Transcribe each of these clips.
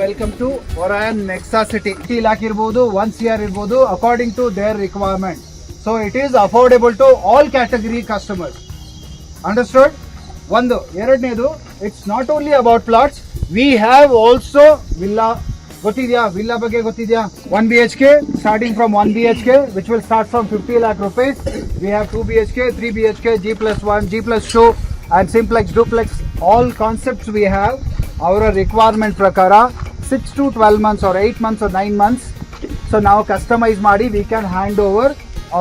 Welcome to Orion Nexa City. 3 lakh ಇರಬಹುದು, 1 CR ಇರಬಹುದು, according to their requirement. So it is affordable to all category customers. Understood? ಒಂದು. ಎರಡನೇದು, it's not only about plots, we have also villa. ಗೊತ್ತಿದ್ಯಾ villa ಬಗ್ಗೆ? ಗೊತ್ತಿದ್ಯಾ? 1 BHK starting from 1 BHK which will start from 50 lakh rupees. We have 2 BHK, 3 BHK, G+1, G+2 and simplex, duplex. All concepts we have. Our requirement prakara 6 to 12 months or 8 months or 9 months. So now customize ಮಾಡಿ we can hand over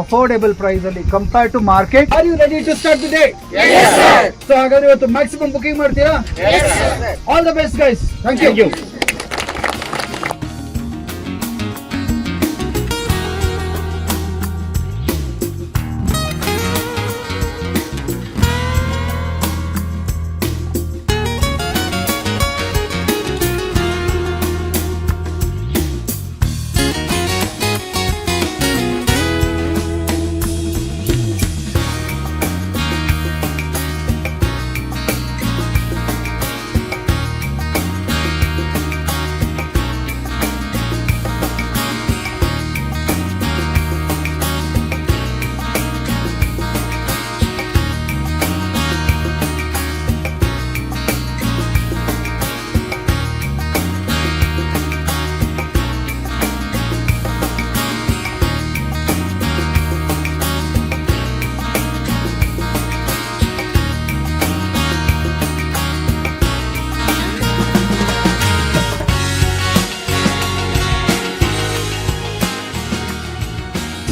affordable price ಅಲ್ಲಿ compared to market. Are you ready to start today? Yes sir. So ಹಾಗಾದ್ರೆ ಇವತ್ತು maximum booking ಮಾಡ್ತೀರಾ? Yes sir. All the best guys. Thank you.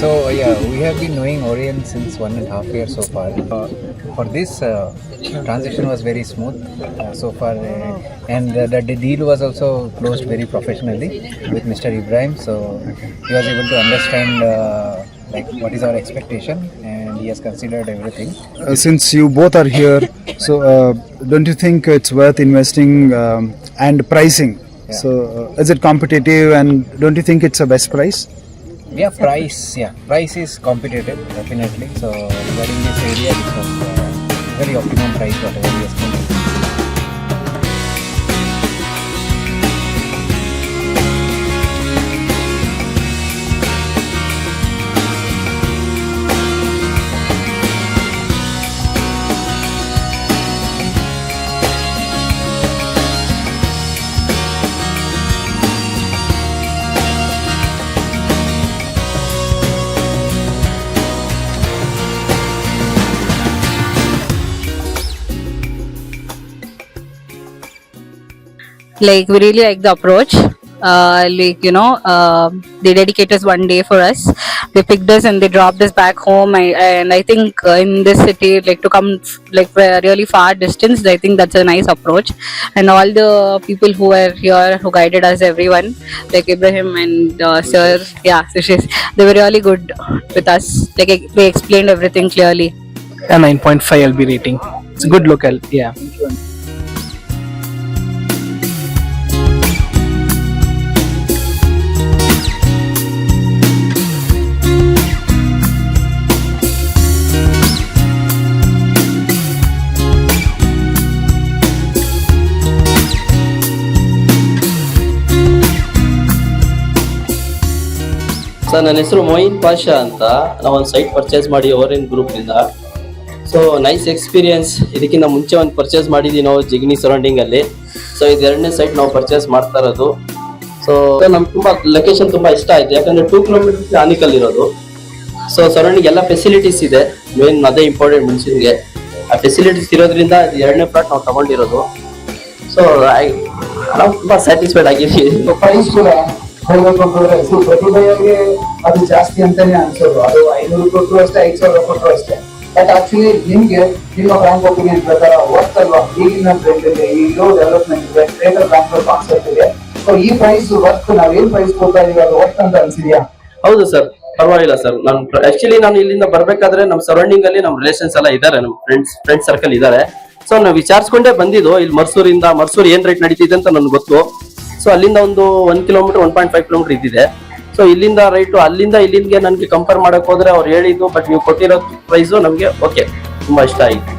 So yeah, we have been knowing Orion since 1.5 years so far. For this, transition was very smooth so far, and the deal was also closed very professionally with Mr. Ibrahim. So he was able to understand like what is our expectation, and he has considered everything. Since you both are here, so don't you think it's worth investing and pricing? Yeah. So is it competitive, and don't you think it's a best price? Price is competitive definitely. So regarding this area, it was very optimum price whatever he has given. Like we really like the approach. They dedicated us 1 day for us. They picked us and they dropped us back home. And I think in this city, like to come like really far distance, I think that's a nice approach. And all the people who were here, who guided us, everyone, like Ibrahim and Sir, Sushis, they were really good with us. Like they explained everything clearly. A 9.5 LB rating. It's a good local. Yeah. ಸರ್, ನನ್ನ ಹೆಸರು ಮೊಯಿನ್ ಪಾಷಾ ಅಂತ. ನಾವೊಂದು site purchase ಮಾಡಿ Orion ಗ್ರೂಪ್ನಿಂದ. So nice experience. ಇದಕ್ಕಿಂತ ಮುಂಚೆ ಒಂದು ಪರ್ಚೇಸ್ ಮಾಡಿದ್ವಿ ನಾವು ಜಿಗ್ನಿ ಸರೌಂಡಿಂಗಲ್ಲಿ. ಸೊ ಇದು 2ನೇ ಸೈಟ್ ನಾವು ಪರ್ಚೇಸ್ ಮಾಡ್ತಾ ಇರೋದು. ಸೊ ನಮ್ಗೆ ತುಂಬ ಲೊಕೇಶನ್ ತುಂಬ ಇಷ್ಟ ಆಯಿತು, ಯಾಕಂದರೆ 2 ಕಿಲೋಮೀಟರ್ಸ್ ಆನಿಕಲ್ ಇರೋದು. ಸೊ ಸರೌಂಡಿಂಗ್ ಎಲ್ಲ ಫೆಸಿಲಿಟೀಸ್ ಇದೆ, ಮೇನ್ ಅದೇ ಇಂಪಾರ್ಟೆಂಟ್ ಮನುಷ್ಯನಿಗೆ. ಆ ಫೆಸಿಲಿಟೀಸ್ ಇರೋದ್ರಿಂದ 2ನೇ ಪ್ಲಾಟ್ ನಾವು ತಗೊಂಡಿರೋದು. ಸೊ ನಾವು ತುಂಬ ಸ್ಯಾಟಿಸ್ಫೈಡ್ ಆಗಿದ್ದೀವಿ. ಪ್ರೈಸ್ ಕೂಡ ಪ್ರತಿ ಬೈಯರ್ಗೆ ಅದು ಜಾಸ್ತಿ ಅಂತಾನೆ ಅನ್ಸೋದು. ಅದು 500 ಕೊಟ್ಟರು ಅಷ್ಟೇ, 5,000 ಕೊಟ್ಟರು ಅಷ್ಟೇ. ಬಟ್ ಆಕ್ಚುಲಿ ನಿಮ್ಗೆ ನಿಮ್ಮ ಬ್ಯಾಂಕ್ ಒಪಿನಿಯನ್ ಪ್ರಕಾರ ವರ್ತ್ ಅಲ್ವಾ? ಈಗಿನ ಟ್ರೆಂಡ್ ಇದೆ, ಈಗಲೂ ಡೆವಲಪ್ಮೆಂಟ್ ಇದೆ, ಗ್ರೇಟರ್ ಬ್ಯಾಂಕ್ ಕಾನ್ಸೆಪ್ಟ್ ಇದೆ. ಸೊ ಈ ಪ್ರೈಸ್ ವರ್ತ್, ನಾವೇನ್ ಪ್ರೈಸ್ ಕೊಡ್ತಾ ಇದೀವಿ ಅದು ವರ್ತ್ ಅಂತ ಅನ್ಸಿದ್ಯಾ? ಹೌದು ಸರ್, ಪರವಾಗಿಲ್ಲ ಸರ್. ನಾನು ಇಲ್ಲಿಂದ ಬರ್ಬೇಕಾದ್ರೆ ನಮ್ಮ ಸರೌಂಡಿಂಗ್ ಅಲ್ಲಿ ನಮ್ಮ ರಿಲೇಷನ್ಸ್ ಎಲ್ಲ ಇದಾರೆ, ನಮ್ಮ ಫ್ರೆಂಡ್ ಸರ್ಕಲ್ ಇದಾರೆ. ಸೊ ನಾವು ವಿಚಾರಿಸ್ಕೊಂಡೇ ಬಂದಿದ್ದು ಇಲ್ಲಿ ಮರ್ಸೂರು ಏನ್ ರೇಟ್ ನಡೀತಿದೆ ಅಂತ ನನ್ಗೆ ಗೊತ್ತು. ಸೊ ಅಲ್ಲಿಂದ ಒಂದು 1 ಕಿಲೋಮೀಟರ್ 1.5 ಕಿಲೋಮೀಟರ್ ಇದ್ದಿದೆ. ಸೊ ಇಲ್ಲಿಂದ ರೈಟು, ಅಲ್ಲಿಂದ ಇಲ್ಲಿಂದ ನನಗೆ ಕಂಪೇರ್ ಮಾಡಕ್ ಹೋದ್ರೆ ಅವ್ರು ಹೇಳಿದ್ದು, ಬಟ್ ನೀವು ಕೊಟ್ಟಿರೋ ಪ್ರೈಸು ನಮಗೆ ಓಕೆ, ತುಂಬಾ ಇಷ್ಟ ಆಯ್ತು.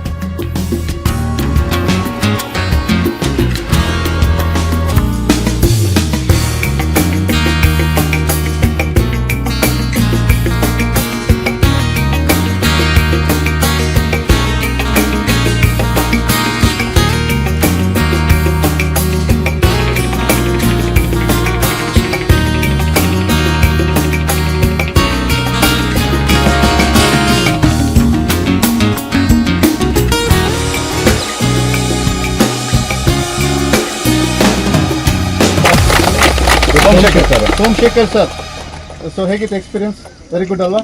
ಸೋಮಶೇಖರ್ ಸೋಮಶೇಖರ್ ಸರ್. ಸೊ ಹೇಗಿತ್ತು ಎಕ್ಸ್ಪೀರಿಯನ್ಸ್? ವೆರಿ ಗುಡ್ ಅಲ್ವಾ?